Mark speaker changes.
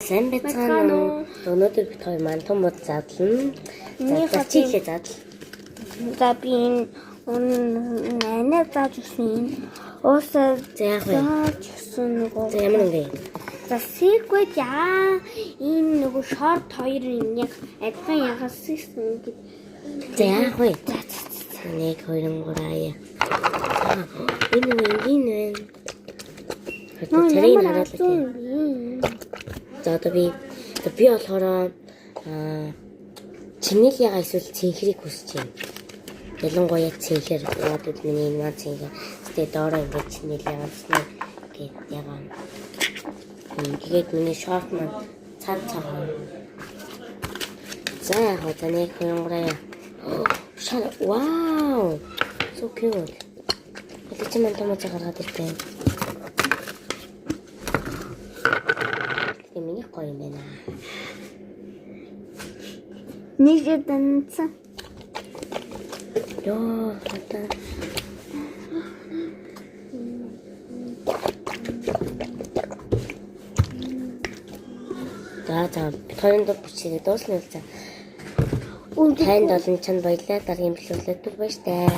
Speaker 1: Сайн байцгаана уу? Өнөөдөр бид хоёр маань том мод задлана. За чиглээ задал.
Speaker 2: За би энэ зааж өгсөн. Уусаа
Speaker 1: зааж
Speaker 2: өгсөн нөгөө.
Speaker 1: За ямар ингэ.
Speaker 2: За секвет энэ нөгөө шорт хоёрын яг адилхан ягассан гэдэг.
Speaker 1: За яах вэ? Нэг хоёрын гураа. Энэ энгийн вэ? Царийн хараад л. За одоо би болохоор чинэлийг эсвэл цэнхрийг хүсэж байна. Ялангуяа цэнхэр одоо миний наа цэнхэр тэгээд доороо ингээд чинэл ягаадсан гээд ягаа. Тэгээд миний шорт маань цад цагаан. За яг одоо нэг хоёрын wow, so cute. Это ч юм том цагаараад ирсэн. Миний гоё юм байна.
Speaker 2: Нэг дэндсэн.
Speaker 1: Ёо, хата. За, тойронд бичиж дуусна л за. Танд олон чанд баярлалаа. Дараагийн бичлэгт түр баяртай.